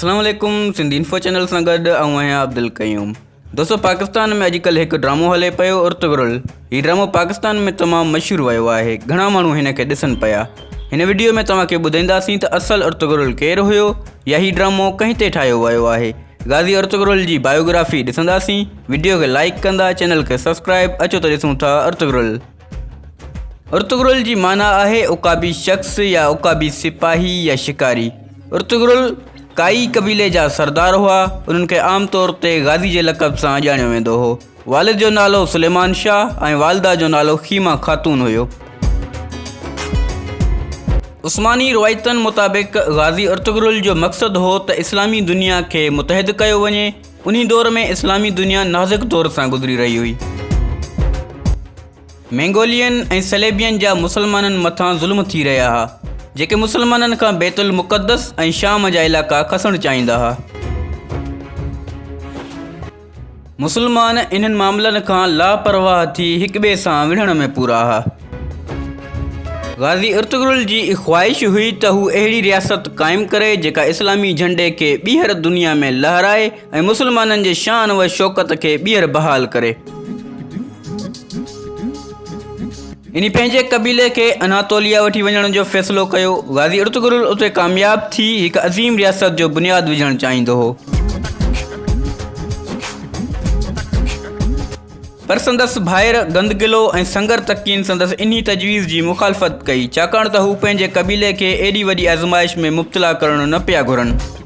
अस्सलाम वालेकुम Sindhi info channel सां गॾु आहियां अब्दुल क़यूम। दोस्तों, पाकिस्तान में अॼुकल्ह हिकु ड्रामो हले पियो उर्तुगरुल। हीउ ड्रामो पाकिस्तान में तमामु मशहूरु वियो आहे। घणा माण्हू हिन खे ॾिसनि पिया। हिन वीडियो में तव्हांखे ॿुधाईंदासीं त असुलु उर्तुगरुल केरु हुयो या हीउ ड्रामो कंहिं ते ठाहियो वियो आहे। गाज़ी उर्तुगरुल जी बायोग्राफी ॾिसंदासीं। वीडियो खे लाइक कंदा, चैनल खे सब्सक्राइब। अचो त ॾिसूं था उर्तुगरुल। उर्तुगरुल जी माना आहे उकाबी शख़्स या उकाबी सिपाही या शिकारी। उर्तुगरुल काई कबीले जा सरदार हुआ। उन्हनि खे आम तौर ते गाज़ी जे लक़ब सां ॼाणियो वेंदो हो। वालिद जो नालो सुलेमान शाह ऐं वालिदा जो नालो खीमा ख़ातून हुयो। उस्मानी रवायतनि मुताबिक़ गाज़ी उर्तुगरुल जो मक़सदु हो त इस्लामी दुनिया खे मुतहद कयो वञे। उन्ही दौर में इस्लामी दुनिया नाज़ुक दौर सां गुज़री रही हुई। मंगोलियन ऐं सलेबियन जा मुसलमाननि मथां ज़ुल्म थी रहिया हुआ, जेके मुसलमाननि खां बैतुल मुक़द्दस ऐं शाम जा इलाइक़ा खसणु चाहींदा हुआ। मुसलमान इन्हनि मामलनि खां लापरवाह थी हिक ॿिए सां विढ़ण में पूरा हुआ। गाज़ी उर्तुगरुल जी ख़्वाहिश हुई त हू अहिड़ी रियासत क़ाइमु करे जेका इस्लामी झंडे खे ॿीहर दुनिया में लहराए ऐं मुसलमाननि जे शान व शौक़त खे ॿीहर बहाल करे। इन पंहिंजे कबीले खे अनातोलिया वठी वञण जो फ़ैसिलो कयो। गाज़ी उर्तुगरुल उते कामयाब थी हिकु अज़ीम रियासत जो बुनियादु विझणु चाहींदो हो, पर संदसि भाइर गंदगिलो ऐं संगर तकीन संदसि इन्ही तजवीज़ जी मुखालफ़त कई, छाकाणि त हू पंहिंजे कबीले खे एॾी वॾी आज़माइश में मुब्तला करणु न पिया घुरनि।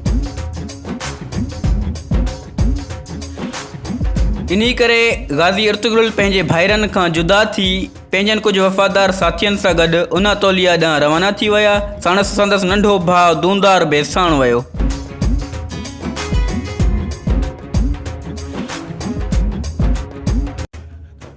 इन्ही करे गाज़ी उर्तुगरुल पंहिंजे भाइरनि खां जुदा थी पंहिंजनि कुझु वफ़ादार साथियुनि सां गॾु अनातोलिया ॾांहुं रवाना थी विया। साणसि संदसि नंढो भाउ दूंदार बि साण वियो।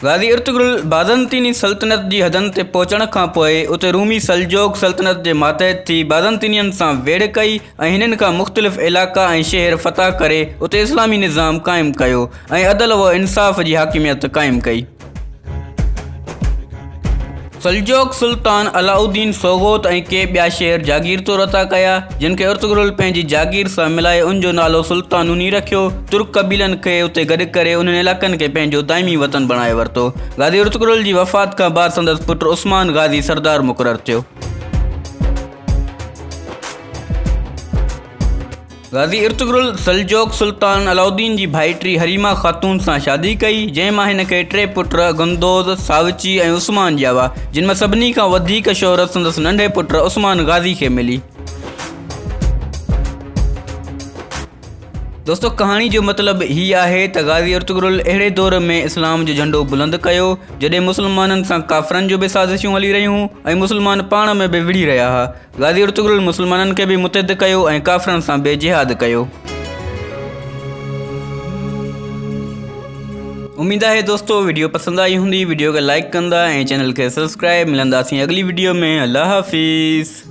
गाज़ी उर्तुगरुल बाज़ंतीनी सल्तनत जी हदनि ते पहुचण खां पोइ उते रूमी सल्जोक सल्तनत जे मातहत थी बाज़ंतीनियनि सां वेड़ कई ऐं हिननि खां मुख़्तलिफ़ इलाइक़ा ऐं शहर फ़तह करे उते इस्लामी निज़ाम क़ाइमु कयो ऐं अदल व इंसाफ़ जी हाकिमियत क़ाइमु कई। सल्जोक सुल्तान अलाउद्दीन सोगोत ऐं के ॿिया शहर जागीर तौर अता कया, जिन खे उर्तुगरुल पंहिंजी जागीर सां मिलाए उन जो नालो सुल्तानूनी रखियो। तुर्क कबीलनि खे उते गॾु करे उन्हनि इलाइक़नि खे पंहिंजो दाइमी वतन बणाए वरितो। गाज़ी उर्तुगरुल जी वफ़ात खां बाद संदसि पुटु उस्मान गाज़ी सरदार मुक़ररु थियो। गाज़ी उर्तुगरुल सल्जोक सुल्तान अलाउद्दीन जी भाइटी हरीमा ख़ातून सां शादी कई, जंहिं मां हिन खे 3 पुट गंदोज़, सावची ऐं उस्मान ॼा हुआ, जिन मां सभिनी खां वधीक शोहरत संदसि नंढे पुट उस्मान गाज़ी खे मिली। दोस्तों, कहाणी जो मतिलबु हीअ आहे त गाज़ी उर्तुगरुल अहिड़े दौर में इस्लाम जो झंडो बुलंद कयो जॾहिं मुसलमाननि सां काफ़रनि जो बि साज़िशूं हली रहियूं ऐं मुसलमान पाण में बि विढ़ी रहिया हुआ। गाज़ी उर्तुगरुल मुसलमाननि खे बि मुतहद कयो ऐं काफ़रनि सां बि जिहाद कयो। उम्मीद आहे दोस्तों वीडियो पसंदि आई हूंदी। वीडियो खे लाइक कंदा ऐं चैनल खे सब्सक्राइब। मिलंदासीं अगली वीडियो में। अल्लाह हाफ़िज़।